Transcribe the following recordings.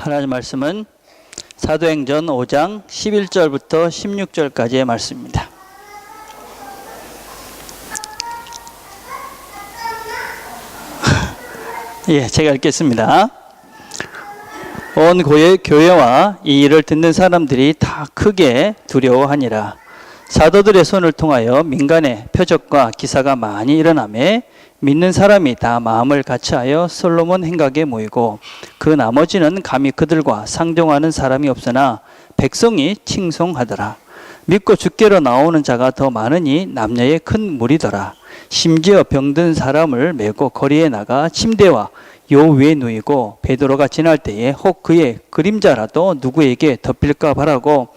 하나님 말씀은 사도행전 5장 11절부터 16절까지의 말씀입니다. 제가 읽겠습니다. 온 교회와 이 일을 듣는 사람들이 다 크게 두려워하니라. 사도들의 손을 통하여 민간의 표적과 기사가 많이 일어나매 믿는 사람이 다 마음을 같이하여 솔로몬 행각에 모이고 그 나머지는 감히 그들과 상종하는 사람이 없으나 백성이 칭송하더라. 믿고 주께로 나오는 자가 더 많으니 남녀의 큰 무리더라. 심지어 병든 사람을 메고 거리에 나가 침대와 요 위에 누이고 베드로가 지날 때에 혹 그의 그림자라도 누구에게 덮일까 바라고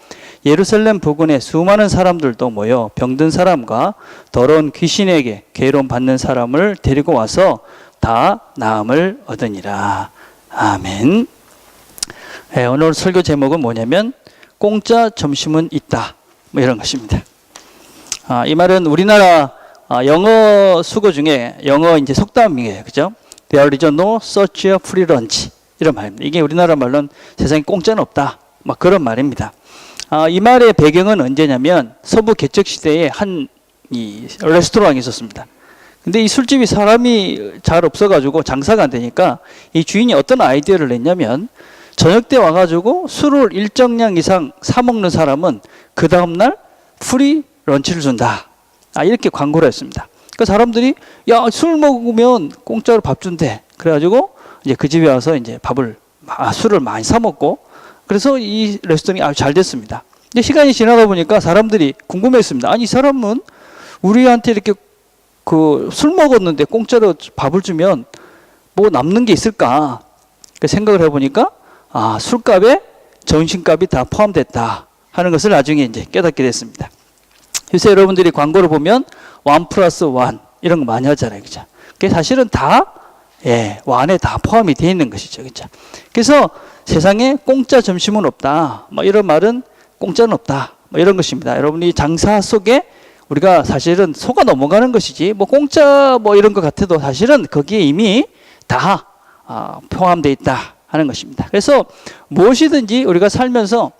예루살렘 부근에 수많은 사람들도 모여 병든 사람과 더러운 귀신에게 괴로움 받는 사람을 데리고 와서 다 나음을 얻으니라. 아멘. 오늘 설교 제목은 뭐냐면 공짜 점심은 있다, 이런 것입니다. 이 말은 우리나라 영어 수거 중에 영어 이제 속담이에요, 그죠? There is no such a free lunch, 이런 말입니다. 이게 우리나라 말로는 세상에 공짜는 없다, 막 그런 말입니다. 이 말의 배경은 언제냐면 서부 개척 시대에 한 이 레스토랑이 있었습니다. 근데 이 술집이 사람이 잘 없어가지고 장사가 안 되니까 이 주인이 어떤 아이디어를 냈냐면 저녁 때 와가지고 술을 일정량 이상 사 먹는 사람은 그 다음날 프리 런치를 준다, 이렇게 광고를 했습니다. 그 사람들이 야, 술 먹으면 공짜로 밥 준대. 그래가지고 이제 그 집에 와서 이제 술을 많이 사 먹고, 그래서 이 레스토랑이 아주 잘 됐습니다. 근데 시간이 지나다 보니까 사람들이 궁금했습니다. 아니, 이 사람은 우리한테 이렇게 술 먹었는데 공짜로 밥을 주면 뭐 남는 게 있을까? 생각을 해보니까 술값에 점심값이 다 포함됐다 하는 것을 나중에 이제 깨닫게 됐습니다. 요새 여러분들이 광고를 보면 1+1 이런 거 많이 하잖아요, 그죠? 그게 사실은 다 완에 다 포함이 되어 있는 것이죠, 그죠? 그래서 세상에 공짜 점심은 없다, 이런 말은 공짜는 없다, 이런 것입니다. 여러분이 장사 속에 우리가 사실은 속아 넘어가는 것이지 공짜 이런 것 같아도 사실은 거기에 이미 다 포함되어 있다 하는 것입니다. 그래서 무엇이든지 우리가 살면서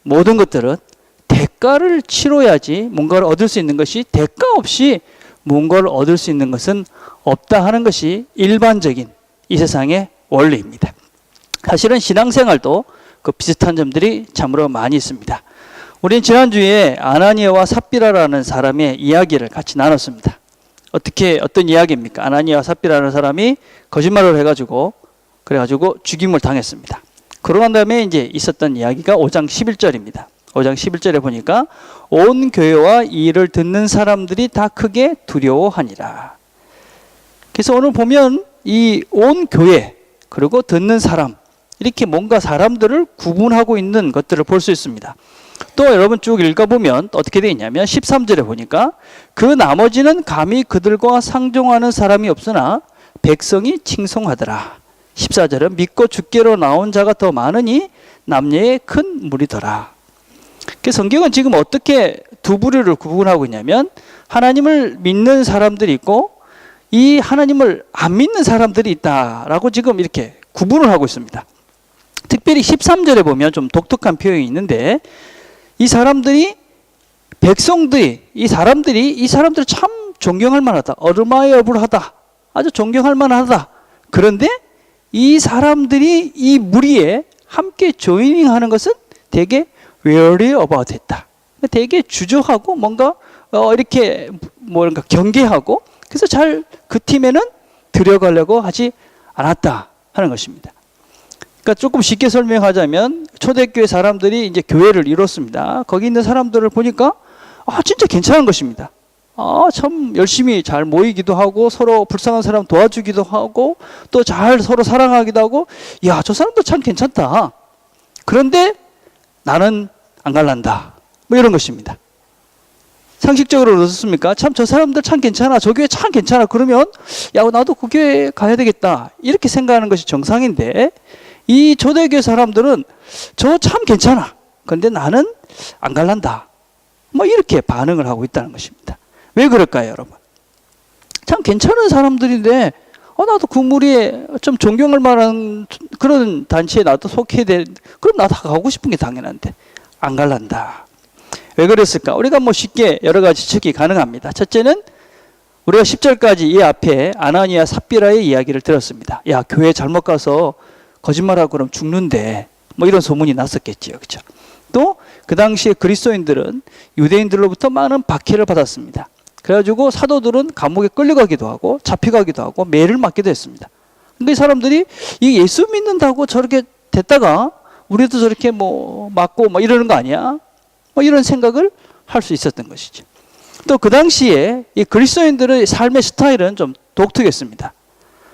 모든 것들은 대가를 치러야지 뭔가를 얻을 수 있는 것이, 대가 없이 뭔가를 얻을 수 있는 것은 없다 하는 것이 일반적인 이 세상의 원리입니다. 사실은 신앙생활도 그 비슷한 점들이 참으로 많이 있습니다. 우리는 지난주에 아나니아와 삽비라라는 사람의 이야기를 같이 나눴습니다. 어떤 이야기입니까? 아나니아와 삽비라라는 사람이 거짓말을 해가지고 그래가지고 죽임을 당했습니다. 그러고 난 다음에 이제 있었던 이야기가 5장 11절입니다. 5장 11절에 보니까 온 교회와 이 일을 듣는 사람들이 다 크게 두려워하니라. 그래서 오늘 보면 이 온 교회 그리고 듣는 사람, 이렇게 뭔가 사람들을 구분하고 있는 것들을 볼 수 있습니다. 또 여러분 쭉 읽어보면 어떻게 되어 있냐면 13절에 보니까 그 나머지는 감히 그들과 상종하는 사람이 없으나 백성이 칭송하더라. 14절은 믿고 주께로 나온 자가 더 많으니 남녀의 큰 무리더라. 성경은 지금 어떻게 두 부류를 구분하고 있냐면 하나님을 믿는 사람들이 있고 이 하나님을 안 믿는 사람들이 있다라고 지금 이렇게 구분을 하고 있습니다. 특별히 13절에 보면 좀 독특한 표현이 있는데 이 사람들이 백성들이 이 사람들을 참 존경할 만하다, 어르마이어블하다, 아주 존경할 만하다. 그런데 이 사람들이 이 무리에 함께 조이닝하는 것은 되게 wary about 했다. 되게 주저하고 뭔가 이렇게 뭔가 경계하고, 그래서 잘 그 팀에는 들어가려고 하지 않았다 하는 것입니다. 그러니까 조금 쉽게 설명하자면 초대교회 사람들이 이제 교회를 이뤘습니다. 거기 있는 사람들을 보니까 진짜 괜찮은 것입니다. 참 열심히 잘 모이기도 하고 서로 불쌍한 사람 도와주기도 하고 또 잘 서로 사랑하기도 하고, 야, 저 사람도 참 괜찮다. 그런데 나는 안 갈란다, 이런 것입니다. 상식적으로 어떻습니까? 참 저 사람들 참 괜찮아, 저 교회 참 괜찮아, 그러면 야, 나도 그 교회 가야 되겠다, 이렇게 생각하는 것이 정상인데 이 초대교회 사람들은 저 참 괜찮아, 그런데 나는 안 갈란다, 이렇게 반응을 하고 있다는 것입니다. 왜 그럴까요, 여러분? 참 괜찮은 사람들인데 나도 그 무리에 좀 존경할 만한 그런 단체에 나도 속해야 돼. 그럼 나도 가고 싶은 게 당연한데 안 갈란다. 왜 그랬을까? 우리가 뭐 쉽게 여러 가지 추측이 가능합니다. 첫째는 우리가 10절까지 이 앞에 아나니아 삽비라의 이야기를 들었습니다. 야, 교회 잘못 가서 거짓말하고 그럼 죽는데 뭐 이런 소문이 났었겠지요. 그렇죠? 또 그 당시에 그리스도인들은 유대인들로부터 많은 박해를 받았습니다. 그래가지고 사도들은 감옥에 끌려가기도 하고 잡혀가기도 하고 매를 맞기도 했습니다. 근데 이 사람들이 이 예수 믿는다고 저렇게 됐다가 우리도 저렇게 뭐 맞고 뭐 이러는 거 아니야? 뭐 이런 생각을 할 수 있었던 것이죠. 또 그 당시에 이 그리스도인들의 삶의 스타일은 좀 독특했습니다.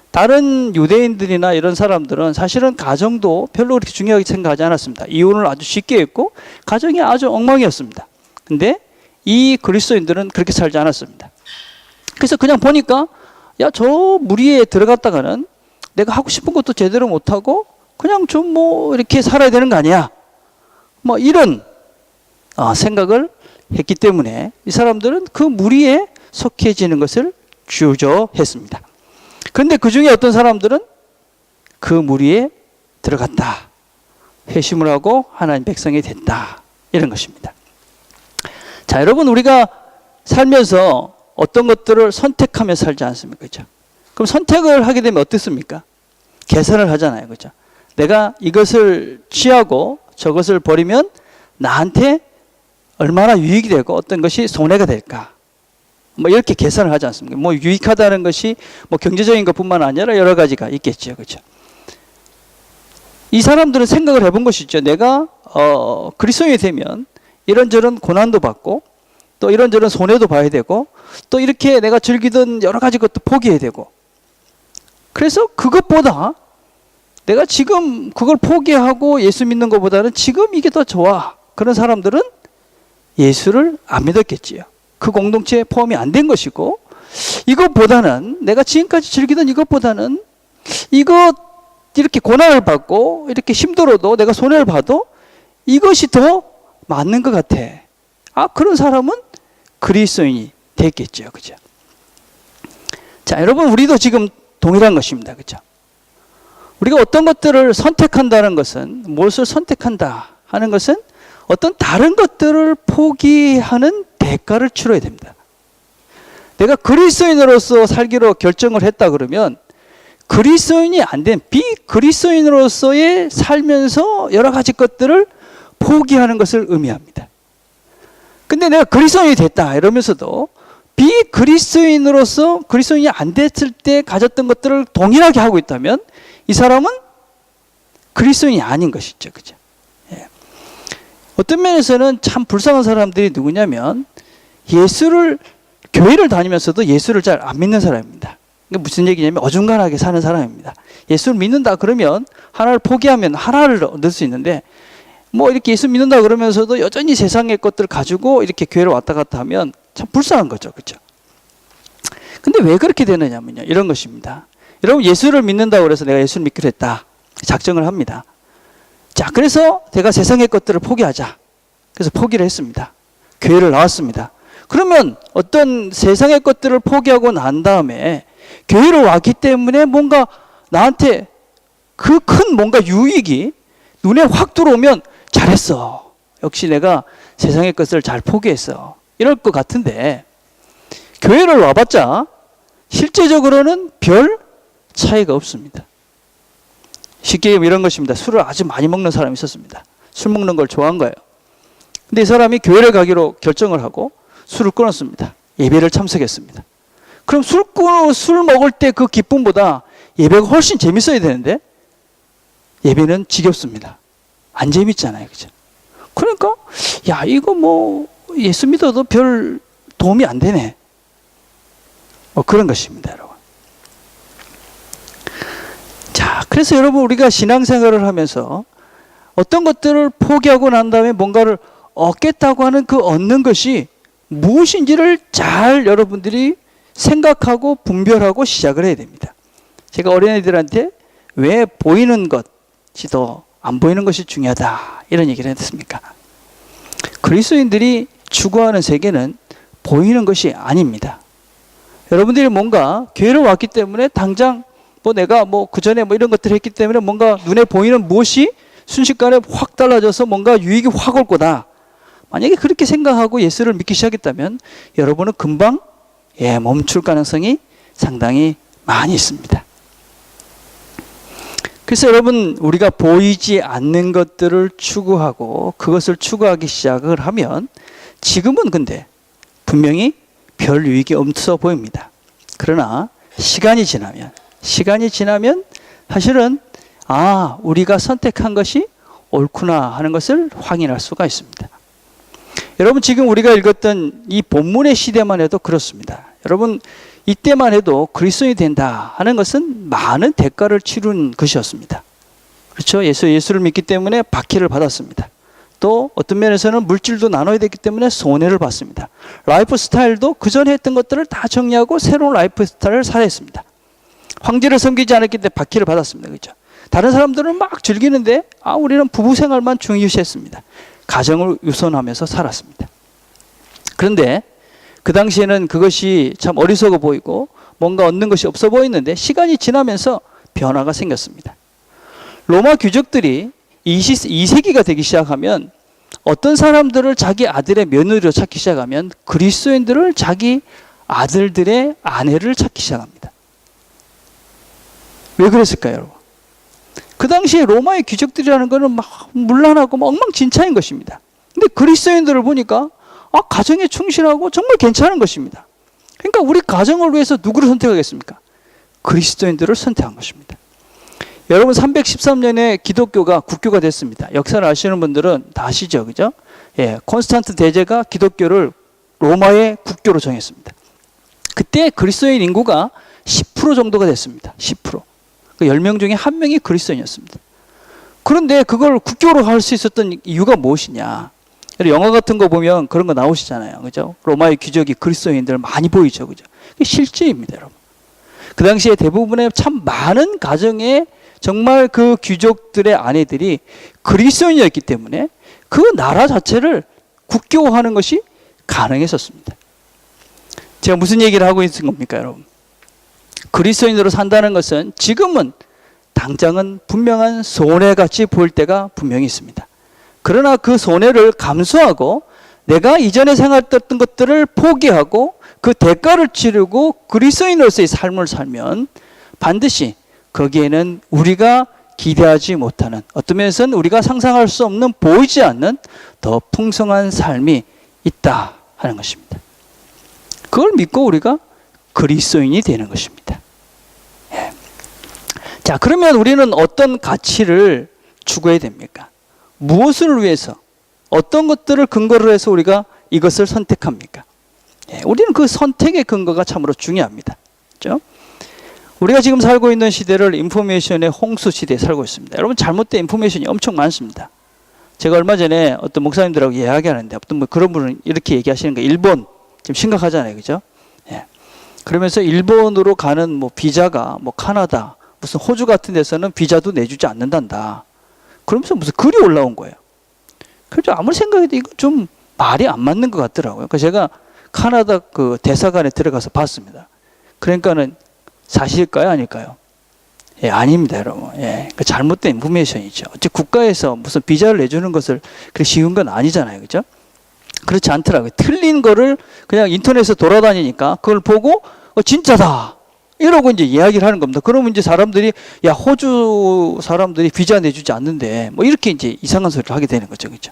다른 유대인들이나 이런 사람들은 사실은 가정도 별로 그렇게 중요하게 생각하지 않았습니다. 이혼을 아주 쉽게 했고 가정이 아주 엉망이었습니다. 근데 이 그리스도인들은 그렇게 살지 않았습니다. 그래서 그냥 보니까 야, 저 무리에 들어갔다가는 내가 하고 싶은 것도 제대로 못하고 그냥 좀 뭐 이렇게 살아야 되는 거 아니야? 뭐 이런 생각을 했기 때문에 이 사람들은 그 무리에 속해지는 것을 주저했습니다. 그런데 그 중에 어떤 사람들은 그 무리에 들어갔다. 회심을 하고 하나님 백성이 됐다. 이런 것입니다. 자, 여러분, 우리가 살면서 어떤 것들을 선택하며 살지 않습니까? 그죠? 그럼 선택을 하게 되면 어떻습니까? 계산을 하잖아요. 그죠? 내가 이것을 취하고 저것을 버리면 나한테 얼마나 유익이 되고 어떤 것이 손해가 될까? 뭐 이렇게 계산을 하지 않습니까? 뭐 유익하다는 것이 뭐 경제적인 것뿐만 아니라 여러 가지가 있겠죠. 그렇죠? 이 사람들은 생각을 해본 것이죠. 내가 그리스도인이 되면 이런저런 고난도 받고 또 이런저런 손해도 봐야 되고 또 이렇게 내가 즐기던 여러 가지 것도 포기해야 되고 그래서 그것보다 내가 지금 그걸 포기하고 예수 믿는 것보다는 지금 이게 더 좋아. 그런 사람들은 예수를 안 믿었겠지요. 그 공동체에 포함이 안 된 것이고 이것보다는 내가 지금까지 즐기던 이것보다는 이것 이렇게 고난을 받고 이렇게 힘들어도 내가 손해를 봐도 이것이 더 맞는 것 같아. 그런 사람은 그리스도인이 됐겠죠. 그죠? 자, 여러분, 우리도 지금 동일한 것입니다. 그죠? 우리가 어떤 것들을 선택한다는 것은, 무엇을 선택한다 하는 것은 어떤 다른 것들을 포기하는 대가를 치러야 됩니다. 내가 그리스도인으로서 살기로 결정을 했다 그러면 그리스도인이 안 된 비그리스도인으로서의 살면서 여러 가지 것들을 포기하는 것을 의미합니다. 근데 내가 그리스도인이 됐다 이러면서도 비그리스도인으로서 그리스도인이 안 됐을 때 가졌던 것들을 동일하게 하고 있다면 이 사람은 그리스도인이 아닌 것이죠. 그죠? 예. 어떤 면에서는 참 불쌍한 사람들이 누구냐면 교회를 다니면서도 예수를 잘 안 믿는 사람입니다. 그게 무슨 얘기냐면 어중간하게 사는 사람입니다. 예수를 믿는다 그러면 하나를 포기하면 하나를 얻을 수 있는데 뭐 이렇게 예수 믿는다 그러면서도 여전히 세상의 것들을 가지고 이렇게 교회를 왔다 갔다 하면 참 불쌍한 거죠. 그렇죠? 근데 왜 그렇게 되느냐면요. 이런 것입니다. 여러분, 예수를 믿는다고 그래서 내가 예수를 믿기로 했다. 작정을 합니다. 자, 그래서 내가 세상의 것들을 포기하자. 그래서 포기를 했습니다. 교회를 나왔습니다. 그러면 어떤 세상의 것들을 포기하고 난 다음에 교회로 왔기 때문에 뭔가 나한테 그 큰 뭔가 유익이 눈에 확 들어오면 잘했어. 역시 내가 세상의 것을 잘 포기했어. 이럴 것 같은데 교회를 와봤자 실제적으로는 별 차이가 없습니다. 쉽게 얘기하면 이런 것입니다. 술을 아주 많이 먹는 사람이 있었습니다. 술 먹는 걸 좋아한 거예요. 근데 이 사람이 교회를 가기로 결정을 하고 술을 끊었습니다. 예배를 참석했습니다. 그럼 술 먹을 때 그 기쁨보다 예배가 훨씬 재밌어야 되는데 예배는 지겹습니다. 안 재밌잖아요. 그죠? 그러니까 야, 이거 뭐 예수 믿어도 별 도움이 안 되네. 뭐 그런 것입니다, 여러분. 자, 그래서 여러분, 우리가 신앙생활을 하면서 어떤 것들을 포기하고 난 다음에 뭔가를 얻겠다고 하는 그 얻는 것이 무엇인지를 잘 여러분들이 생각하고 분별하고 시작을 해야 됩니다. 제가 어린애들한테 왜 보이는 것이 더 안 보이는 것이 중요하다 이런 얘기를 했습니까? 그리스도인들이 추구하는 세계는 보이는 것이 아닙니다. 여러분들이 뭔가 교회를 왔기 때문에 당장 뭐 내가 뭐 그전에 뭐 이런 것들을 했기 때문에 뭔가 눈에 보이는 무엇이 순식간에 확 달라져서 뭔가 유익이 확 올 거다. 만약에 그렇게 생각하고 예수를 믿기 시작했다면 여러분은 금방 멈출 가능성이 상당히 많이 있습니다. 그래서 여러분, 우리가 보이지 않는 것들을 추구하고 그것을 추구하기 시작을 하면 지금은 근데 분명히 별 유익이 없어 보입니다. 그러나 시간이 지나면 사실은 우리가 선택한 것이 옳구나 하는 것을 확인할 수가 있습니다. 여러분, 지금 우리가 읽었던 이 본문의 시대만 해도 그렇습니다. 여러분, 이때만 해도 그리스도인이 된다 하는 것은 많은 대가를 치른 것이었습니다. 그렇죠? 예수를 믿기 때문에 박해를 받았습니다. 또 어떤 면에서는 물질도 나눠야 되기 때문에 손해를 봤습니다. 라이프 스타일도 그전에 했던 것들을 다 정리하고 새로운 라이프 스타일을 살아했습니다. 황제를 섬기지 않았기 때문에 박해를 받았습니다. 그렇죠? 다른 사람들은 막 즐기는데 우리는 부부 생활만 중요시했습니다. 가정을 우선하면서 살았습니다. 그런데 그 당시에는 그것이 참 어리석어 보이고 뭔가 얻는 것이 없어 보이는데 시간이 지나면서 변화가 생겼습니다. 로마 귀족들이 22세기가 되기 시작하면 어떤 사람들을 자기 아들의 며느리로 찾기 시작하면 그리스도인들을 자기 아들들의 아내를 찾기 시작합니다. 왜 그랬을까요, 여러분? 그 당시에 로마의 귀족들이라는 것은 막 문란하고 엉망진창인 것입니다. 근데 그리스도인들을 보니까 가정에 충실하고 정말 괜찮은 것입니다. 그러니까 우리 가정을 위해서 누구를 선택하겠습니까? 그리스도인들을 선택한 것입니다. 여러분, 313년에 기독교가 국교가 됐습니다. 역사를 아시는 분들은 다 아시죠, 그죠? 콘스탄트 대제가 기독교를 로마의 국교로 정했습니다. 그때 그리스도인 인구가 10% 정도가 됐습니다. 10%. 그 10명 중에 1명이 그리스도인이었습니다. 그런데 그걸 국교로 할 수 있었던 이유가 무엇이냐? 영화 같은 거 보면 그런 거 나오시잖아요. 그죠? 로마의 귀족이 그리스도인들 많이 보이죠. 그죠? 그게 실제입니다, 여러분. 그 당시에 대부분의 참 많은 가정에 정말 그 귀족들의 아내들이 그리스도인이었기 때문에 그 나라 자체를 국교화하는 것이 가능했었습니다. 제가 무슨 얘기를 하고 있는 겁니까, 여러분? 그리스도인으로 산다는 것은 지금은 당장은 분명한 손해같이 보일 때가 분명히 있습니다. 그러나 그 손해를 감수하고 내가 이전에 생활했던 것들을 포기하고 그 대가를 치르고 그리스도인으로서의 삶을 살면 반드시 거기에는 우리가 기대하지 못하는, 어떤 면에서는 우리가 상상할 수 없는, 보이지 않는 더 풍성한 삶이 있다 하는 것입니다. 그걸 믿고 우리가 그리스도인이 되는 것입니다. 자, 그러면 우리는 어떤 가치를 추구해야 됩니까? 무엇을 위해서, 어떤 것들을 근거로 해서 우리가 이것을 선택합니까? 우리는 그 선택의 근거가 참으로 중요합니다. 그렇죠? 우리가 지금 살고 있는 시대를 인포메이션의 홍수 시대에 살고 있습니다. 여러분, 잘못된 인포메이션이 엄청 많습니다. 제가 얼마 전에 어떤 목사님들하고 이야기하는데 어떤 그런 분은 이렇게 얘기하시는 거예요. 일본 지금 심각하잖아요, 그죠? 그러면서 일본으로 가는 뭐 비자가 뭐 카나다, 무슨 호주 같은 데서는 비자도 내주지 않는단다. 그러면서 무슨 글이 올라온 거예요. 그래서 아무리 생각해도 이거 좀 말이 안 맞는 것 같더라고요. 그래서 제가 카나다 그 대사관에 들어가서 봤습니다. 그러니까는 사실일까요, 아닐까요? 아닙니다, 여러분. 그 잘못된 인포메이션이죠. 어째 국가에서 무슨 비자를 내주는 것을 그렇게 쉬운 건 아니잖아요, 그죠? 그렇지 않더라고요. 틀린 거를 그냥 인터넷에서 돌아다니니까 그걸 보고 진짜다 이러고 이제 이야기를 하는 겁니다. 그러면 이제 사람들이 호주 사람들이 비자 내주지 않는데 뭐 이렇게 이제 이상한 소리를 하게 되는 거죠, 그죠?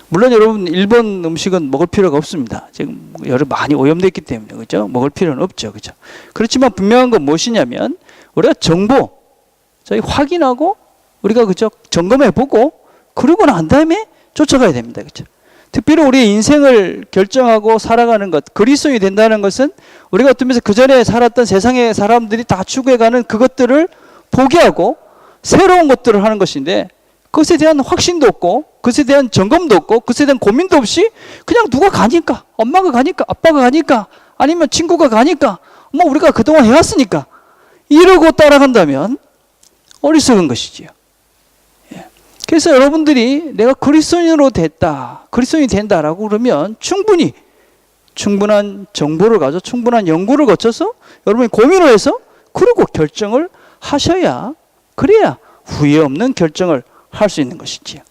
물론 여러분, 일본 음식은 먹을 필요가 없습니다. 지금 여러 많이 오염됐기 때문에, 그죠? 먹을 필요는 없죠, 그죠? 그렇지만 분명한 건 무엇이냐면 우리가 정보 저희 확인하고 우리가 그죠? 점검해보고 그러고 난 다음에 쫓아가야 됩니다, 그죠? 특별히 우리의 인생을 결정하고 살아가는 것, 그리스도인이 된다는 것은 우리가 어떤 면에서 그전에 살았던 세상의 사람들이 다 추구해가는 그것들을 포기하고 새로운 것들을 하는 것인데 그것에 대한 확신도 없고 그것에 대한 점검도 없고 그것에 대한 고민도 없이 그냥 누가 가니까, 엄마가 가니까, 아빠가 가니까, 아니면 친구가 가니까, 뭐 우리가 그동안 해왔으니까 이러고 따라간다면 어리석은 것이지요. 그래서 여러분들이 내가 그리스도인으로 됐다, 그리스도인이 된다라고 그러면 충분한 정보를 가져 충분한 연구를 거쳐서 여러분이 고민을 해서 그리고 결정을 하셔야, 그래야 후회 없는 결정을 할 수 있는 것이지요.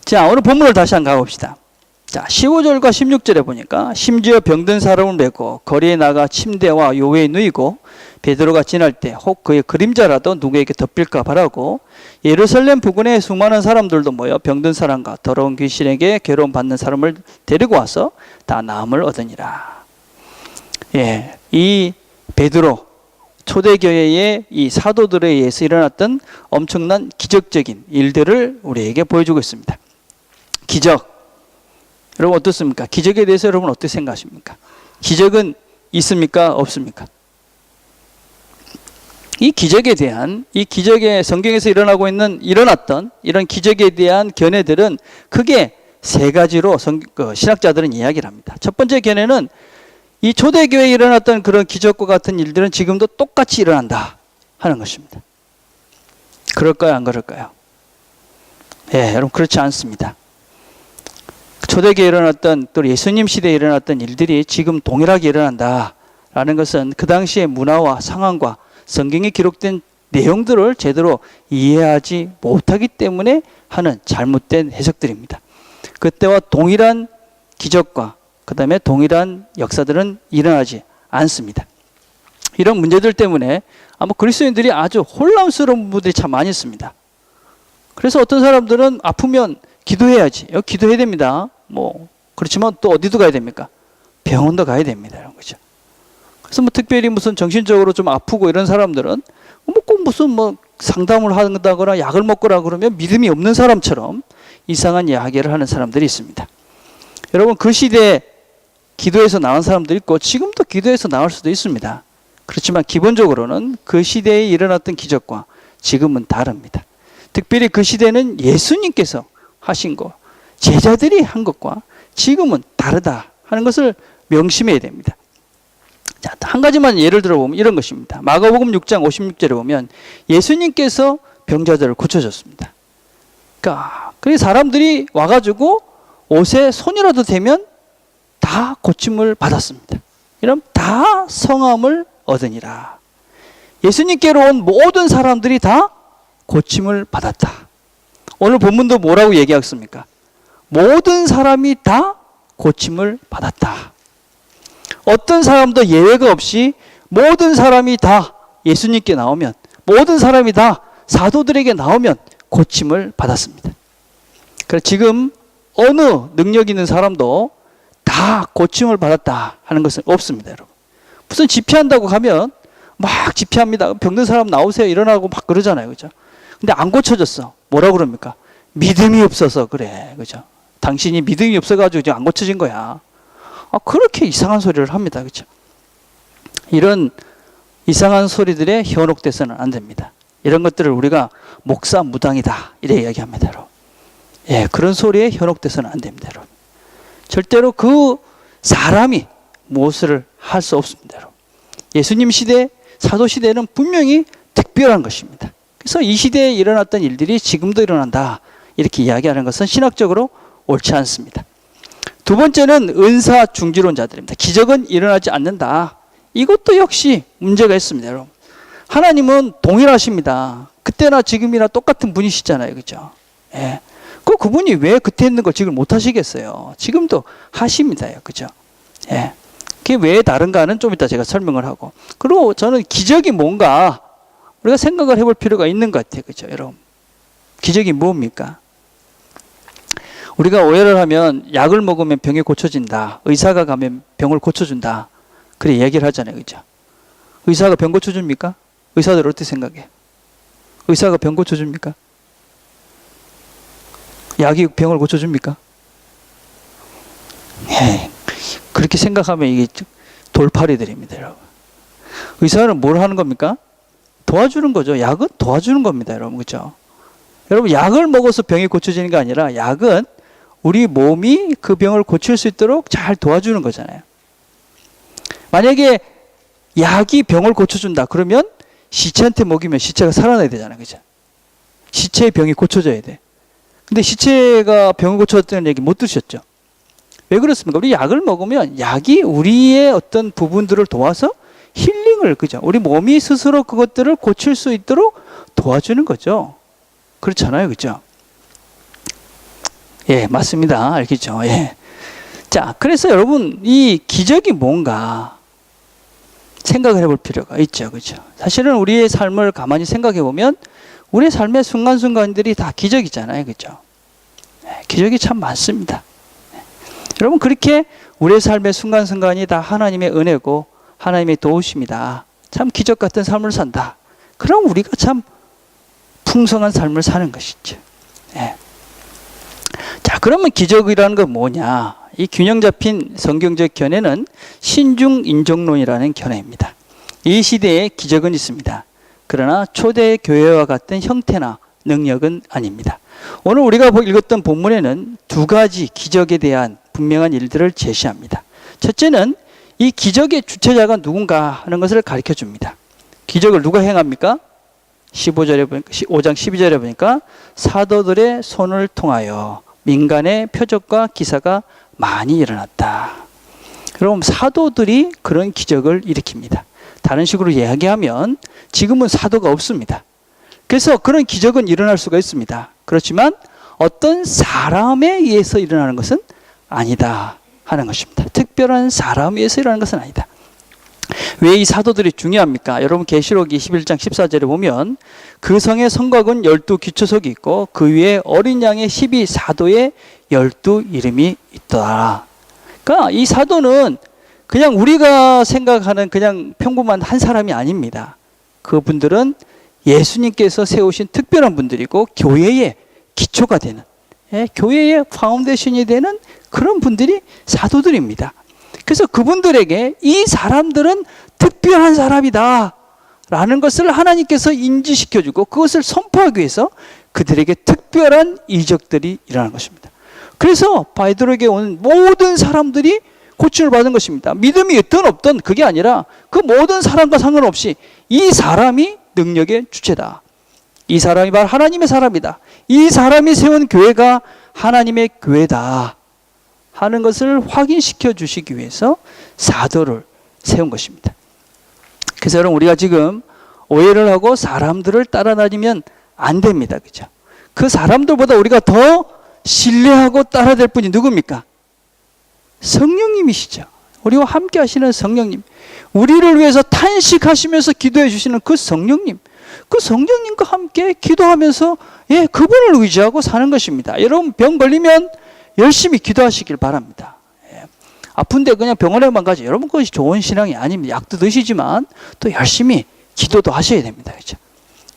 자, 오늘 본문을 다시 한번 가봅시다. 자, 15절과 16절에 보니까 심지어 병든 사람을 메고 거리에 나가 침대와 요외에 누이고 베드로가 지날 때 혹 그의 그림자라도 누구에게 덮일까 바라고 예루살렘 부근에 수많은 사람들도 모여 병든 사람과 더러운 귀신에게 괴로움 받는 사람을 데리고 와서 다 나음을 얻으니라. 예, 이 베드로 초대교회의 이 사도들에 의해서 일어났던 엄청난 기적적인 일들을 우리에게 보여주고 있습니다. 기적. 여러분 어떻습니까? 기적에 대해서 여러분 어떻게 생각하십니까? 기적은 있습니까? 없습니까? 이 기적에 대한, 이 기적의 성경에서 일어났던 이런 기적에 대한 견해들은 크게 세 가지로 신학자들은 이야기를 합니다. 첫 번째 견해는 이 초대교회에 일어났던 그런 기적과 같은 일들은 지금도 똑같이 일어난다 하는 것입니다. 그럴까요? 안 그럴까요? 예, 여러분 그렇지 않습니다. 초대교회에 일어났던, 또 예수님 시대에 일어났던 일들이 지금 동일하게 일어난다라는 것은 그 당시의 문화와 상황과 성경에 기록된 내용들을 제대로 이해하지 못하기 때문에 하는 잘못된 해석들입니다. 그때와 동일한 기적과 그 다음에 동일한 역사들은 일어나지 않습니다. 이런 문제들 때문에 아마 그리스도인들이 아주 혼란스러운 부분들이 참 많이 있습니다. 그래서 어떤 사람들은 아프면 기도해야지. 기도해야 됩니다. 그렇지만 또 어디도 가야 됩니까? 병원도 가야 됩니다. 이런 거죠. 그래서 특별히 무슨 정신적으로 좀 아프고 이런 사람들은 꼭 무슨 상담을 한다거나 약을 먹거나 그러면 믿음이 없는 사람처럼 이상한 이야기를 하는 사람들이 있습니다. 여러분 그 시대에 기도에서 나온 사람도 있고 지금도 기도에서 나올 수도 있습니다. 그렇지만 기본적으로는 그 시대에 일어났던 기적과 지금은 다릅니다. 특별히 그 시대는 예수님께서 하신 것, 제자들이 한 것과 지금은 다르다 하는 것을 명심해야 됩니다. 자, 한 가지만 예를 들어보면 이런 것입니다. 마가복음 6장 56절에 보면 예수님께서 병자들을 고쳐줬습니다. 그러니까 사람들이 와가지고 옷에 손이라도 대면 다 고침을 받았습니다. 이런 다 성함을 얻으니라. 예수님께로 온 모든 사람들이 다 고침을 받았다. 오늘 본문도 뭐라고 얘기하겠습니까? 모든 사람이 다 고침을 받았다. 어떤 사람도 예외가 없이 모든 사람이 다 예수님께 나오면, 모든 사람이 다 사도들에게 나오면 고침을 받았습니다. 그래서 지금 어느 능력 있는 사람도 다 고침을 받았다 하는 것은 없습니다, 여러분. 무슨 집회한다고 가면 막 집회합니다. 병든 사람 나오세요 일어나고 막 그러잖아요, 그죠? 근데 안 고쳐졌어. 뭐라고 그럽니까? 믿음이 없어서 그래, 그죠? 당신이 믿음이 없어가지고 지금 안 고쳐진 거야. 그렇게 이상한 소리를 합니다, 그죠? 이런 이상한 소리들에 현혹돼서는 안 됩니다. 이런 것들을 우리가 목사 무당이다 이래 이야기합니다, 여러분. 예, 그런 소리에 현혹돼서는 안 됩니다, 여러분. 절대로 그 사람이 무엇을 할 수 없습니다, 여러분. 예수님 시대, 사도 시대는 분명히 특별한 것입니다. 그래서 이 시대에 일어났던 일들이 지금도 일어난다 이렇게 이야기하는 것은 신학적으로 옳지 않습니다. 두 번째는 은사 중지론자들입니다. 기적은 일어나지 않는다. 이것도 역시 문제가 있습니다, 여러분. 하나님은 동일하십니다. 그때나 지금이나 똑같은 분이시잖아요, 그죠? 예. 그분이 왜 그때 했는 걸 지금 못 하시겠어요? 지금도 하십니다, 그죠? 예. 그게 왜 다른가는 좀 이따 제가 설명을 하고. 그리고 저는 기적이 뭔가 우리가 생각을 해볼 필요가 있는 것 같아요, 그죠, 여러분? 기적이 뭡니까? 우리가 오해를 하면 약을 먹으면 병이 고쳐진다. 의사가 가면 병을 고쳐준다. 그래 얘기를 하잖아요, 그죠? 의사가 병 고쳐줍니까? 의사들 어떻게 생각해? 의사가 병 고쳐줍니까? 약이 병을 고쳐줍니까? 예, 그렇게 생각하면 이게 돌팔이들입니다, 여러분. 의사는 뭘 하는 겁니까? 도와주는 거죠. 약은 도와주는 겁니다, 여러분, 그죠? 여러분, 약을 먹어서 병이 고쳐지는 게 아니라 약은 우리 몸이 그 병을 고칠 수 있도록 잘 도와주는 거잖아요. 만약에 약이 병을 고쳐준다 그러면 시체한테 먹이면 시체가 살아나야 되잖아요, 그죠? 시체의 병이 고쳐져야 돼. 근데 시체가 병을 고쳐졌다는 얘기 못 들으셨죠? 왜 그렇습니까? 우리 약을 먹으면 약이 우리의 어떤 부분들을 도와서 힐링을 기능을, 그죠? 우리 몸이 스스로 그것들을 고칠 수 있도록 도와주는 거죠. 그렇잖아요. 그죠? 예, 맞습니다. 알겠죠? 예. 자, 그래서 여러분, 이 기적이 뭔가 생각을 해볼 필요가 있죠. 그죠? 사실은 우리의 삶을 가만히 생각해 보면 우리의 삶의 순간순간들이 다 기적이잖아요. 그죠? 예, 기적이 참 많습니다. 예. 여러분, 그렇게 우리의 삶의 순간순간이 다 하나님의 은혜고 하나님의 도우심이다. 참 기적 같은 삶을 산다. 그럼 우리가 참 풍성한 삶을 사는 것이죠. 예. 자, 그러면 기적이라는 건 뭐냐? 이 균형 잡힌 성경적 견해는 신중 인종론이라는 견해입니다. 이 시대에 기적은 있습니다. 그러나 초대 교회와 같은 형태나 능력은 아닙니다. 오늘 우리가 읽었던 본문에는 두 가지 기적에 대한 분명한 일들을 제시합니다. 첫째는 이 기적의 주체자가 누군가 하는 것을 가르쳐 줍니다. 기적을 누가 행합니까? 15절에 보니까, 5장 12절에 보니까 사도들의 손을 통하여 민간의 표적과 기사가 많이 일어났다. 그럼 사도들이 그런 기적을 일으킵니다. 다른 식으로 이야기하면 지금은 사도가 없습니다. 그래서 그런 기적은 일어날 수가 있습니다. 그렇지만 어떤 사람에 의해서 일어나는 것은 아니다 하는 것입니다. 특별한 사람에 의해서 일어나는 것은 아니다. 왜 이 사도들이 중요합니까? 여러분 계시록 21장 14절에 보면 그 성의 성곽은 12기초석이 있고 그 위에 어린 양의 12사도의 12 이름이 있더라. 그러니까 이 사도는 그냥 우리가 생각하는 그냥 평범한 한 사람이 아닙니다. 그분들은 예수님께서 세우신 특별한 분들이고 교회의 기초가 되는, 교회의 파운데이션이 되는 그런 분들이 사도들입니다. 그래서 그분들에게 이 사람들은 특별한 사람이다 라는 것을 하나님께서 인지시켜주고 그것을 선포하기 위해서 그들에게 특별한 이적들이 일어나는 것입니다. 그래서 베드로에게 온 모든 사람들이 고침을 받은 것입니다. 믿음이 있든 없든 그게 아니라 그 모든 사람과 상관없이 이 사람이 능력의 주체다. 이 사람이 바로 하나님의 사람이다. 이 사람이 세운 교회가 하나님의 교회다 하는 것을 확인시켜 주시기 위해서 사도를 세운 것입니다. 그래서 여러분 우리가 지금 오해를 하고 사람들을 따라다니면 안 됩니다. 그죠? 그 사람들보다 우리가 더 신뢰하고 따라야 될 분이 누굽니까? 성령님이시죠. 우리와 함께 하시는 성령님. 우리를 위해서 탄식하시면서 기도해 주시는 그 성령님. 그 성령님과 함께 기도하면서 그분을 의지하고 사는 것입니다. 여러분 병 걸리면 열심히 기도하시길 바랍니다. 아픈데 그냥 병원에만 가지. 여러분 그것이 좋은 신앙이 아닙니다. 약도 드시지만 또 열심히 기도도 하셔야 됩니다. 그렇죠?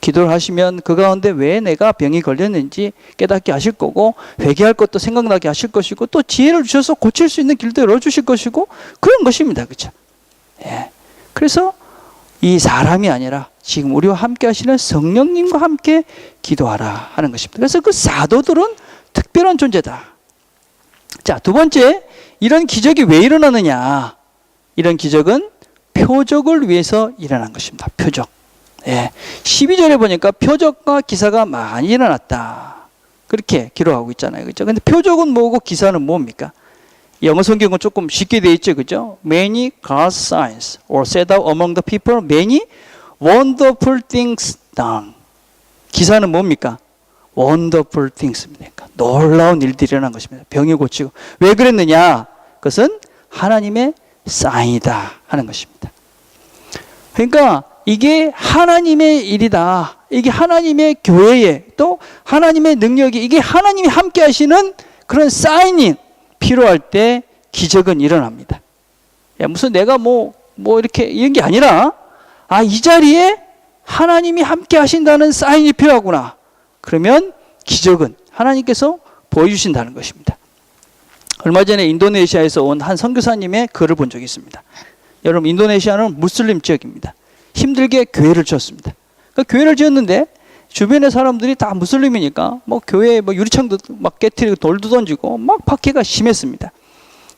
기도를 하시면 그 가운데 왜 내가 병이 걸렸는지 깨닫게 하실 거고 회개할 것도 생각나게 하실 것이고 또 지혜를 주셔서 고칠 수 있는 길도 열어주실 것이고 그런 것입니다. 그렇죠? 그래서 이 사람이 아니라 지금 우리와 함께 하시는 성령님과 함께 기도하라 하는 것입니다. 그래서 그 사도들은 특별한 존재다. 자, 두 번째, 이런 기적이 왜 일어나느냐? 이런 기적은 표적을 위해서 일어난 것입니다. 표적. 12절에 보니까 표적과 기사가 많이 일어났다. 그렇게 기록하고 있잖아요. 그렇죠? 근데 표적은 뭐고 기사는 뭡니까? 영어 성경은 조금 쉽게 되어 있죠. 그죠? Many great signs or set out among the people many wonderful things done. 기사는 뭡니까? wonderful things입니다. 놀라운 일들이 일어난 것입니다. 병이 고치고. 왜 그랬느냐? 그것은 하나님의 사인이다 하는 것입니다. 그러니까 이게 하나님의 일이다. 이게 하나님의 교회에 또 하나님의 능력이 이게 하나님이 함께 하시는 그런 사인이 필요할 때 기적은 일어납니다. 무슨 내가 뭐 이렇게 이런 게 아니라 이 자리에 하나님이 함께 하신다는 사인이 필요하구나. 그러면 기적은 하나님께서 보여주신다는 것입니다. 얼마 전에 인도네시아에서 온 한 선교사님의 글을 본 적이 있습니다. 여러분 인도네시아는 무슬림 지역입니다. 힘들게 교회를 지었습니다. 그러니까 교회를 지었는데 주변의 사람들이 다 무슬림이니까 교회에 유리창도 막 깨트리고 돌도 던지고 막 박해가 심했습니다.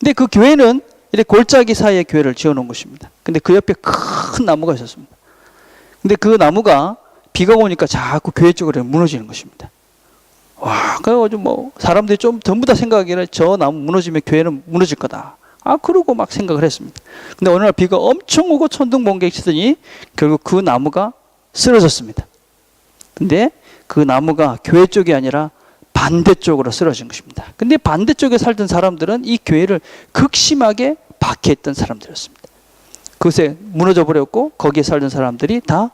근데 그 교회는 이렇게 골짜기 사이에 교회를 지어놓은 것입니다. 근데 그 옆에 큰 나무가 있었습니다. 근데 그 나무가 비가 오니까 자꾸 교회 쪽으로 무너지는 것입니다. 와, 그래가지고 사람들이 좀 전부 다 생각하기를 저 나무 무너지면 교회는 무너질 거다. 그러고 막 생각을 했습니다. 근데 어느 날 비가 엄청 오고 천둥 번개 치더니 결국 그 나무가 쓰러졌습니다. 근데 그 나무가 교회 쪽이 아니라 반대쪽으로 쓰러진 것입니다. 근데 반대쪽에 살던 사람들은 이 교회를 극심하게 박해했던 사람들이었습니다. 그것에 무너져 버렸고 거기에 살던 사람들이 다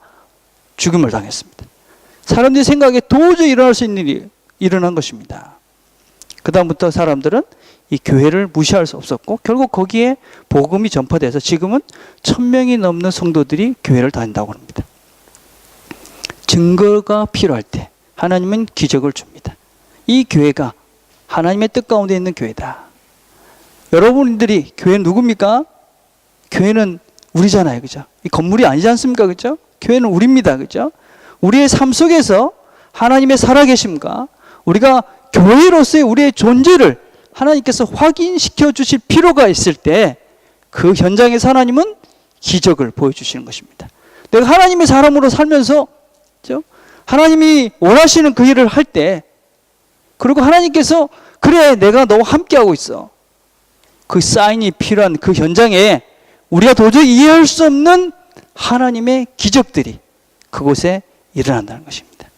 죽음을 당했습니다. 사람들이 생각에 도저히 일어날 수 있는 일이 일어난 것입니다. 그 다음부터 사람들은 이 교회를 무시할 수 없었고 결국 거기에 복음이 전파돼서 지금은 1000명이 넘는 성도들이 교회를 다닌다고 합니다. 증거가 필요할 때 하나님은 기적을 줍니다. 이 교회가 하나님의 뜻 가운데 있는 교회다. 여러분들이 교회는 누굽니까? 교회는 우리잖아요. 그죠? 이 건물이 아니지 않습니까? 그죠? 교회는 우리입니다. 그죠? 우리의 삶 속에서 하나님의 살아계심과 우리가 교회로서의 우리의 존재를 하나님께서 확인시켜 주실 필요가 있을 때 그 현장에서 하나님은 기적을 보여주시는 것입니다. 내가 하나님의 사람으로 살면서 그죠? 하나님이 원하시는 그 일을 할 때 그리고 하나님께서 그래 내가 너와 함께하고 있어. 그 사인이 필요한 그 현장에 우리가 도저히 이해할 수 없는 하나님의 기적들이 그곳에 일어난다는 것입니다.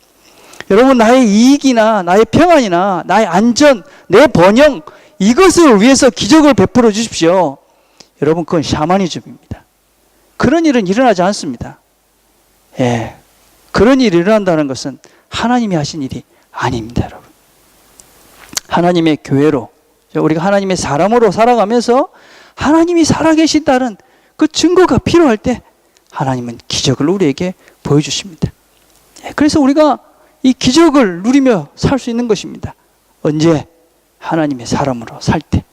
여러분 나의 이익이나 나의 평안이나 나의 안전, 내 번영 이것을 위해서 기적을 베풀어 주십시오. 여러분 그건 샤머니즘입니다. 그런 일은 일어나지 않습니다. 예, 그런 일이 일어난다는 것은 하나님이 하신 일이 아닙니다. 여러분 하나님의 교회로 우리가 하나님의 사람으로 살아가면서 하나님이 살아계신다는 그 증거가 필요할 때 하나님은 기적을 우리에게 보여주십니다. 그래서 우리가 이 기적을 누리며 살 수 있는 것입니다. 언제? 하나님의 사람으로 살 때.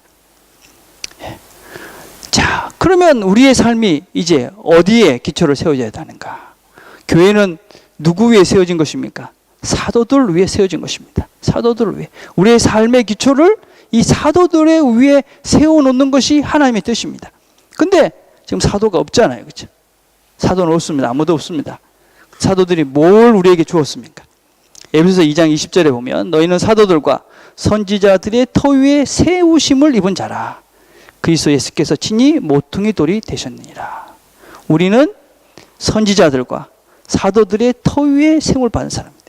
자, 그러면 우리의 삶이 이제 어디에 기초를 세워져야 하는가? 교회는 누구 위에 세워진 것입니까? 사도들 위에 세워진 것입니다. 사도들 위에. 우리의 삶의 기초를 이 사도들의 위에 세워놓는 것이 하나님의 뜻입니다. 근데 지금 사도가 없잖아요. 그렇죠? 사도는 없습니다. 아무도 없습니다. 사도들이 뭘 우리에게 주었습니까? 에베소서 2장 20절에 보면 너희는 사도들과 선지자들의 터 위에 세우심을 입은 자라. 그리스도 예수께서 친히 모퉁이 돌이 되셨느니라. 우리는 선지자들과 사도들의 터 위에 세움을 받은 사람입니다.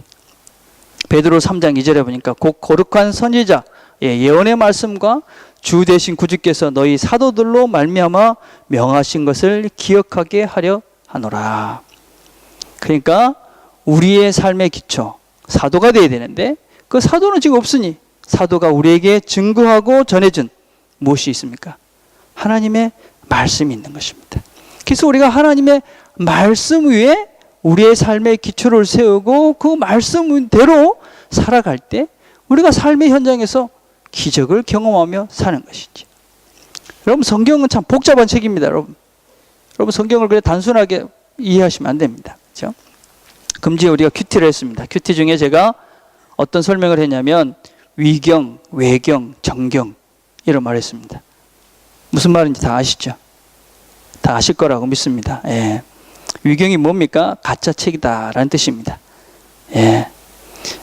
베드로 3장 2절에 보니까 곧 거룩한 선지자 예언의 말씀과 주 되신 구주께서 너희 사도들로 말미암아 명하신 것을 기억하게 하려 하노라. 그러니까 우리의 삶의 기초 사도가 되어야 되는데 그 사도는 지금 없으니 사도가 우리에게 증거하고 전해준 무엇이 있습니까? 하나님의 말씀이 있는 것입니다. 그래서 우리가 하나님의 말씀 위에 우리의 삶의 기초를 세우고 그 말씀대로 살아갈 때 우리가 삶의 현장에서 기적을 경험하며 사는 것이지. 여러분 성경은 참 복잡한 책입니다. 여러분 성경을 그래 단순하게 이해하시면 안 됩니다. 그렇죠? 금주에 우리가 큐티를 했습니다. 큐티 중에 제가 어떤 설명을 했냐면 위경, 외경, 정경 이런 말을 했습니다. 무슨 말인지 다 아시죠? 다 아실 거라고 믿습니다. 예. 위경이 뭡니까? 가짜 책이다라는 뜻입니다. 예.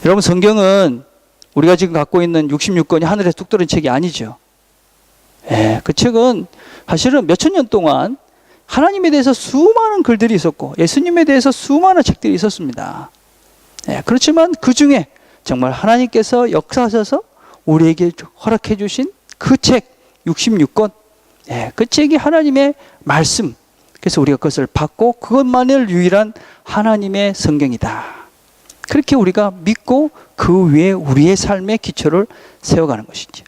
여러분 성경은 우리가 지금 갖고 있는 66권이 하늘에서 뚝 떨어진 책이 아니죠. 예. 그 책은 사실은 몇천 년 동안 하나님에 대해서 수많은 글들이 있었고 예수님에 대해서 수많은 책들이 있었습니다. 예. 그렇지만 그 중에 정말 하나님께서 역사하셔서 우리에게 허락해 주신 그 책 66권 예. 그 책이 하나님의 말씀. 그래서 우리가 그것을 받고 그것만을 유일한 하나님의 성경이다. 그렇게 우리가 믿고 그 위에 우리의 삶의 기초를 세워가는 것이죠.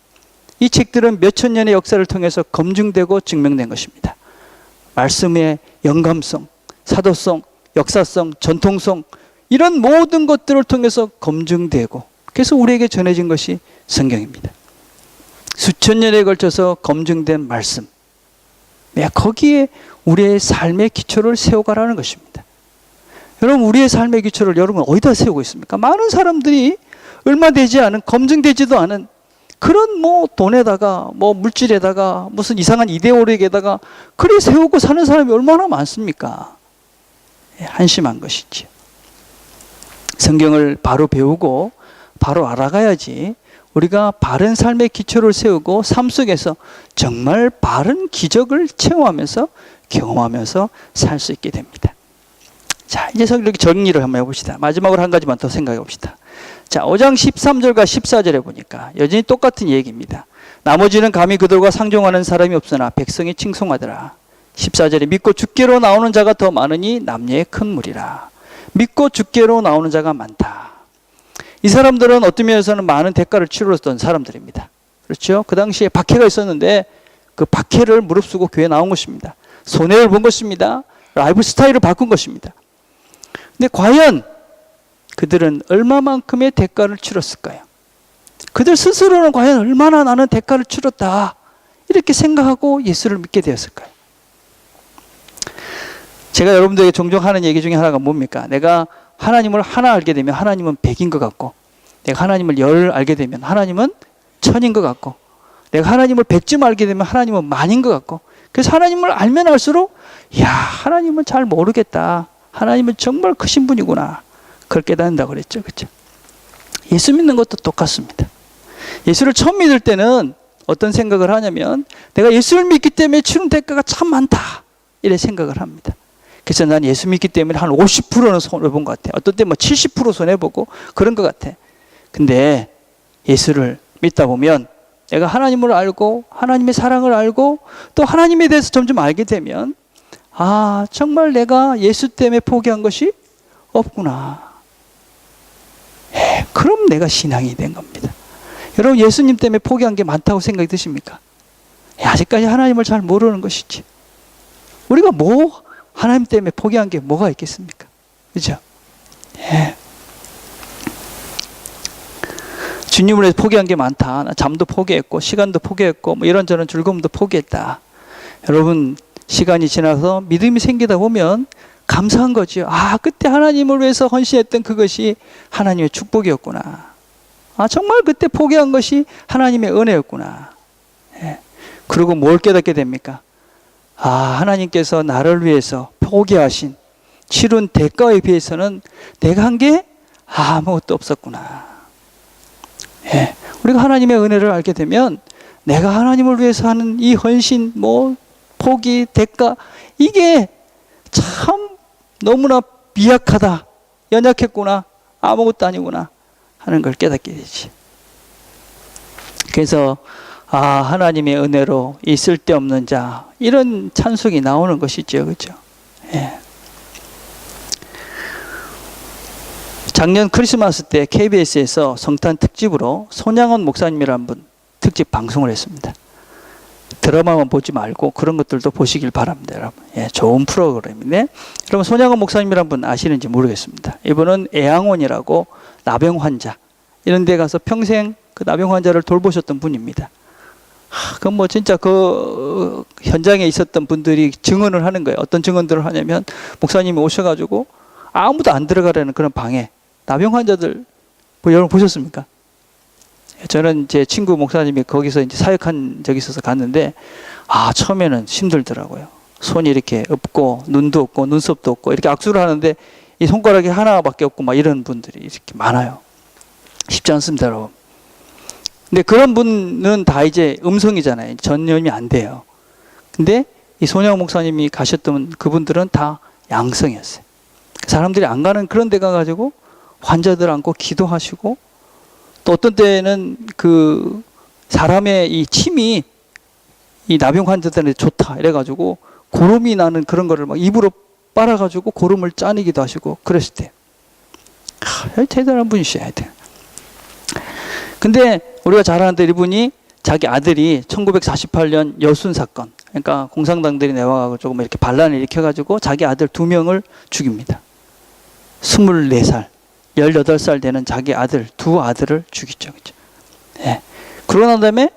이 책들은 몇천 년의 역사를 통해서 검증되고 증명된 것입니다. 말씀의 영감성, 사도성, 역사성, 전통성 이런 모든 것들을 통해서 검증되고 그래서 우리에게 전해진 것이 성경입니다. 수천 년에 걸쳐서 검증된 말씀 거기에 우리의 삶의 기초를 세워가라는 것입니다. 여러분 우리의 삶의 기초를 여러분 어디다 세우고 있습니까? 많은 사람들이 얼마 되지 않은 검증되지도 않은 그런 돈에다가 물질에다가 무슨 이상한 이데올로기에다가 그리 세우고 사는 사람이 얼마나 많습니까? 한심한 것이지. 성경을 바로 배우고 바로 알아가야지 우리가 바른 삶의 기초를 세우고 삶 속에서 정말 바른 기적을 체험하면서 경험하면서 살 수 있게 됩니다. 자, 이제 이렇게 정리를 한번 해봅시다. 마지막으로 한 가지만 더 생각해 봅시다. 자, 5장 13절과 14절에 보니까 여전히 똑같은 얘기입니다. 나머지는 감히 그들과 상종하는 사람이 없으나 백성이 칭송하더라. 14절에 믿고 죽게로 나오는 자가 더 많으니 남녀의 큰 무리라. 믿고 죽게로 나오는 자가 많다. 이 사람들은 어떤 면에서는 많은 대가를 치르었던 사람들입니다. 그렇죠? 그 당시에 박해가 있었는데 그 박해를 무릅쓰고 교회에 나온 것입니다. 손해를 본 것입니다. 라이프 스타일을 바꾼 것입니다. 근데 과연 그들은 얼마만큼의 대가를 치렀을까요? 그들 스스로는 과연 얼마나 나는 대가를 치렀다 이렇게 생각하고 예수를 믿게 되었을까요? 제가 여러분들에게 종종 하는 얘기 중에 하나가 뭡니까? 내가 하나님을 하나 알게 되면 하나님은 100인 것 같고, 내가 하나님을 10 알게 되면 하나님은 1000인 것 같고, 내가 하나님을 100쯤 알게 되면 하나님은 10,000인 것 같고, 그래서 하나님을 알면 알수록 야, 하나님은 잘 모르겠다. 하나님은 정말 크신 분이구나. 그걸 깨닫는다고 그랬죠. 그렇죠? 예수 믿는 것도 똑같습니다. 예수를 처음 믿을 때는 어떤 생각을 하냐면 내가 예수를 믿기 때문에 치른 대가가 참 많다. 이래 생각을 합니다. 그래서 난 예수 믿기 때문에 한 50%는 손해본 것 같아. 어떤 때 뭐 70% 손해보고 그런 것 같아. 근데 예수를 믿다 보면 내가 하나님을 알고 하나님의 사랑을 알고 또 하나님에 대해서 점점 알게 되면 아, 정말 내가 예수 때문에 포기한 것이 없구나. 그럼 내가 신앙이 된 겁니다. 여러분, 예수님 때문에 포기한 게 많다고 생각이 드십니까? 아직까지 하나님을 잘 모르는 것이지. 우리가 뭐 하나님 때문에 포기한 게 뭐가 있겠습니까? 그렇죠? 예. 주님을 위해서 포기한 게 많다. 나 잠도 포기했고 시간도 포기했고 뭐 이런저런 즐거움도 포기했다. 여러분, 시간이 지나서 믿음이 생기다 보면 감사한 거죠. 아, 그때 하나님을 위해서 헌신했던 그것이 하나님의 축복이었구나. 아, 정말 그때 포기한 것이 하나님의 은혜였구나. 예. 그리고 뭘 깨닫게 됩니까? 아, 하나님께서 나를 위해서 포기하신 치른 대가에 비해서는 내가 한 게 아무것도 없었구나. 예. 우리가 하나님의 은혜를 알게 되면 내가 하나님을 위해서 하는 이 헌신, 뭐 포기, 대가, 이게 참 너무나 미약하다, 연약했구나, 아무것도 아니구나 하는 걸 깨닫게 되지. 그래서 아, 하나님의 은혜로 이 쓸데없는 자, 이런 찬송이 나오는 것이죠. 그렇죠? 예. 작년 크리스마스 때 KBS에서 성탄 특집으로 손양원 목사님이라는 분 특집 방송을 했습니다. 드라마만 보지 말고 그런 것들도 보시길 바랍니다, 여러분. 예, 좋은 프로그램인데, 여러분 손양원 목사님이라는 분 아시는지 모르겠습니다. 이분은 애양원이라고 나병 환자 이런 데 가서 평생 그 나병 환자를 돌보셨던 분입니다. 그럼 뭐 진짜 그 현장에 있었던 분들이 증언을 하는 거예요. 어떤 증언들을 하냐면 목사님이 오셔가지고 아무도 안 들어가라는 그런 방에 나병 환자들 뭐 여러분 보셨습니까? 저는 제 친구 목사님이 거기서 이제 사역한 적이 있어서 갔는데 아, 처음에는 힘들더라고요. 손이 이렇게 없고 눈도 없고 눈썹도 없고 이렇게 악수를 하는데 이 손가락이 하나밖에 없고 막 이런 분들이 이렇게 많아요. 쉽지 않습니다, 여러분. 근데 그런 분은 다 이제 음성이잖아요. 전염이 안 돼요. 근데 이 손양 목사님이 가셨던 그분들은 다 양성이었어요. 사람들이 안 가는 그런 데 가가지고 환자들 안고 기도하시고, 또 어떤 때는 그 사람의 이 침이 이 나병 환자들한테 좋다 이래가지고 고름이 나는 그런 거를 막 입으로 빨아가지고 고름을 짜내기도 하시고 그랬을 때. 대단한 분이셔야 돼. 근데 우리가 잘 아는데 이분이 자기 아들이 1948년 여순 사건, 그러니까 공산당들이 내와가지고 조금 이렇게 반란을 일으켜가지고 자기 아들 2명을 죽입니다. 24살, 18살 되는 자기 아들, 2아들을 죽이죠. 그렇죠? 예. 그러고 난 다음에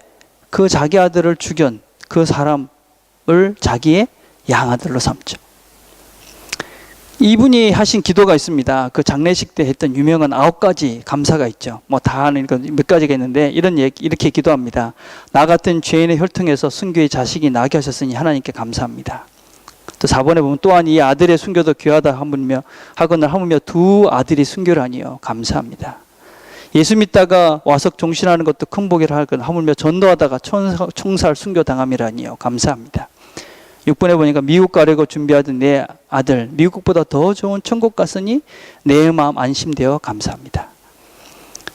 그 자기 아들을 죽인 그 사람을 자기의 양아들로 삼죠. 이분이 하신 기도가 있습니다. 그 장례식 때 했던 유명한 9가지 감사가 있죠. 뭐 다 하는 몇 가지가 있는데 이렇게 기도합니다. 나 같은 죄인의 혈통에서 순교의 자식이 나게 하셨으니 하나님께 감사합니다. 또 4번에 보면 또한 이 아들의 순교도 귀하다 하거늘 하물며 2 아들이 순교를 하니요 감사합니다. 예수 믿다가 와서 종신하는 것도 큰 복이라 하건 하물며 전도하다가 총살 순교당함이라니요. 감사합니다. 6번에 보니까 미국 가려고 준비하던 내 아들 미국보다 더 좋은 천국 갔으니 내 마음 안심되어 감사합니다.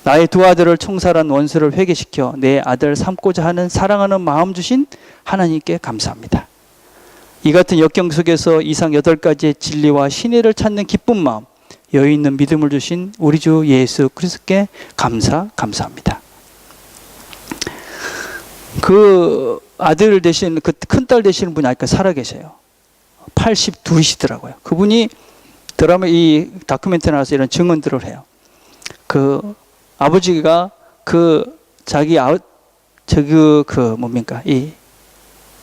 나의 두 아들을 총살한 원수를 회개시켜 내 아들 삼고자 하는 사랑하는 마음 주신 하나님께 감사합니다. 이 같은 역경 속에서 이상 8가지의 진리와 신의를 찾는 기쁜 마음, 여유 있는 믿음을 주신 우리 주 예수 그리스도께 감사합니다. 그 아들 되신 그 큰딸 되시는 분이 아직까지 살아계세요. 82이시더라고요. 그분이 드라마 이 다큐멘터리 나와서 이런 증언들을 해요. 그 아버지가 그 자기 뭡니까 이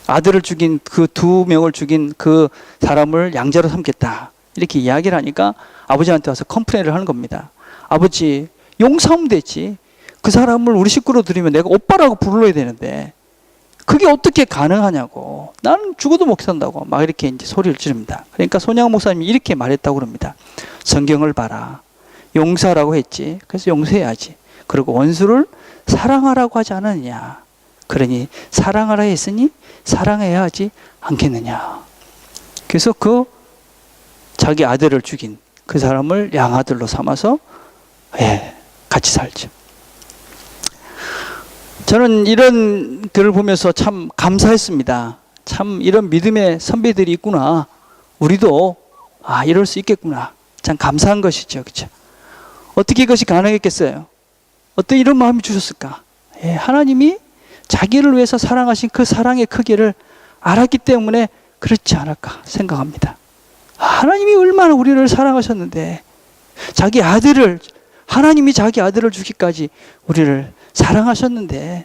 아들을 죽인 그 2명을 죽인 그 사람을 양자로 삼겠다 이렇게 이야기를 하니까 아버지한테 와서 컴플레인을 하는 겁니다. 아버지 용서하면 되지. 그 사람을 우리 식구로 들이면 내가 오빠라고 불러야 되는데 그게 어떻게 가능하냐고. 나는 죽어도 못 산다고 막 이렇게 이제 소리를 지릅니다. 그러니까 손양 목사님이 이렇게 말했다고 그럽니다. 성경을 봐라. 용서라고 했지. 그래서 용서해야지. 그리고 원수를 사랑하라고 하지 않았느냐. 그러니 사랑하라 했으니 사랑해야 하지 않겠느냐. 그래서 그 자기 아들을 죽인 그 사람을 양아들로 삼아서 같이 살죠. 저는 이런 글을 보면서 참 감사했습니다. 참 이런 믿음의 선배들이 있구나. 우리도 이럴 수 있겠구나. 참 감사한 것이죠. 그렇죠? 어떻게 이것이 가능했겠어요? 어떤 이런 마음이 주셨을까? 하나님이 자기를 위해서 사랑하신 그 사랑의 크기를 알았기 때문에 그렇지 않을까 생각합니다. 하나님이 얼마나 우리를 사랑하셨는데 하나님이 자기 아들을 주기까지 우리를 사랑하셨는데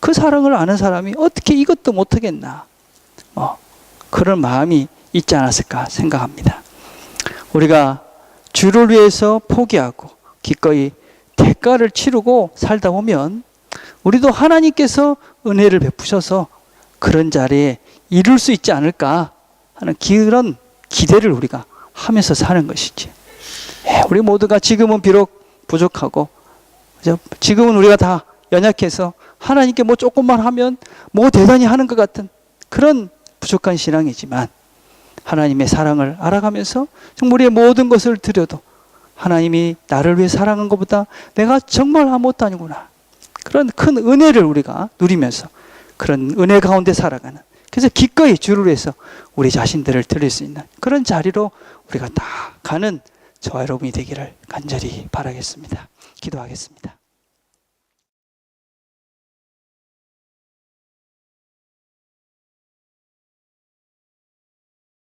그 사랑을 아는 사람이 어떻게 이것도 못하겠나. 그런 마음이 있지 않았을까 생각합니다. 우리가 주를 위해서 포기하고 기꺼이 대가를 치르고 살다 보면 우리도 하나님께서 은혜를 베푸셔서 그런 자리에 이룰 수 있지 않을까 하는 그런 기대를 우리가 하면서 사는 것이지. 우리 모두가 지금은 비록 부족하고 지금은 우리가 다 연약해서 하나님께 뭐 조금만 하면 뭐 대단히 하는 것 같은 그런 부족한 신앙이지만 하나님의 사랑을 알아가면서 정말 우리의 모든 것을 드려도 하나님이 나를 위해 사랑한 것보다 내가 정말 아무것도 아니구나. 그런 큰 은혜를 우리가 누리면서 그런 은혜 가운데 살아가는, 그래서 기꺼이 주를 위해서 우리 자신들을 드릴 수 있는 그런 자리로 우리가 다 가는 저와 여러분이 되기를 간절히 바라겠습니다. 기도하겠습니다.